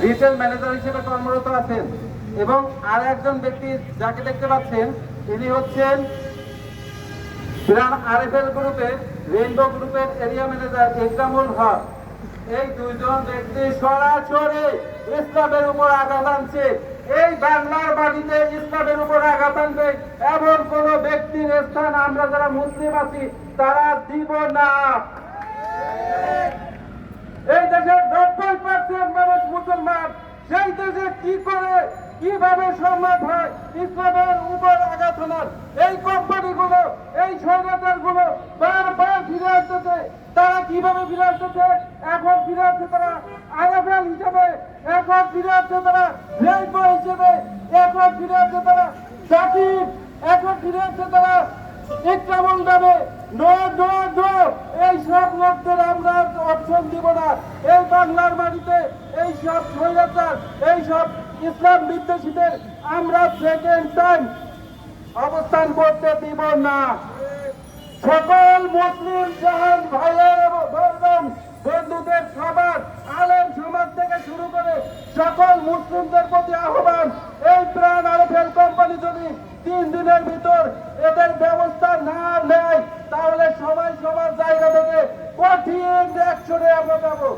Retail manager হিসেবে কর্মরত আছেন। এবং আর একজন ব্যক্তি যাকে দেখতে পাচ্ছেন, ইনি হচ্ছেন আরএফএল গ্রুপের রেইনবো গ্রুপের এরিয়া ম্যানেজার ইকরামুল হক। এই দুইজন ব্যক্তি সরাসরি ইসলামের উপর আঘাত আনছে। এই বাংলার মাটিতে ইসলামের উপর আঘাত আনবে এমন কোন ব্যক্তির স্থান আমরা যারা মুসলিম আছি তারা দিব না। এই দেশের 90% মানুষ মুসলমান, সেই দেশে কি করে কিভাবে সম্ভব হয় ইসলামের উপর আঘাত হানার? এই কোম্পানিগুলো, এই স্বৈরাচারগুলো বারবার ফিরে আসতেছে। তারা কিভাবে ফিরে আসতেছে? এখন ফিরে আসছে তারা আরএফএল হিসেবে, এখন ফিরে আসছে তারা রেইনবো হিসেবে, এখন ফিরে আসছে তারা সাকিব, এখন ফিরে আসছে তারা ইকরামুল নামে। নো নো নো, এই সব লোকদের আমরা অপশন দিব না। এই বাংলার মাটিতে এই সব স্বৈরাচার, এই সব ইসলাম বিদ্বেষীদের আমরা সেকেন্ড টাইম অবস্থান করতে দিব না। সকল মুসলিম জাহান ভাইয়ের এবং বন্ধুদের সবার, আলেম সমাজ থেকে শুরু করে সকল মুসলিমদের প্রতি আহ্বান, এই প্রাণ আরএফএল কোম্পানি যদি 3 দিনের ভিতর এদের ব্যবস্থা না নেয় তাহলে সবাই সবার জায়গা থেকে কঠিন অ্যাকশনে আমরা যাবো।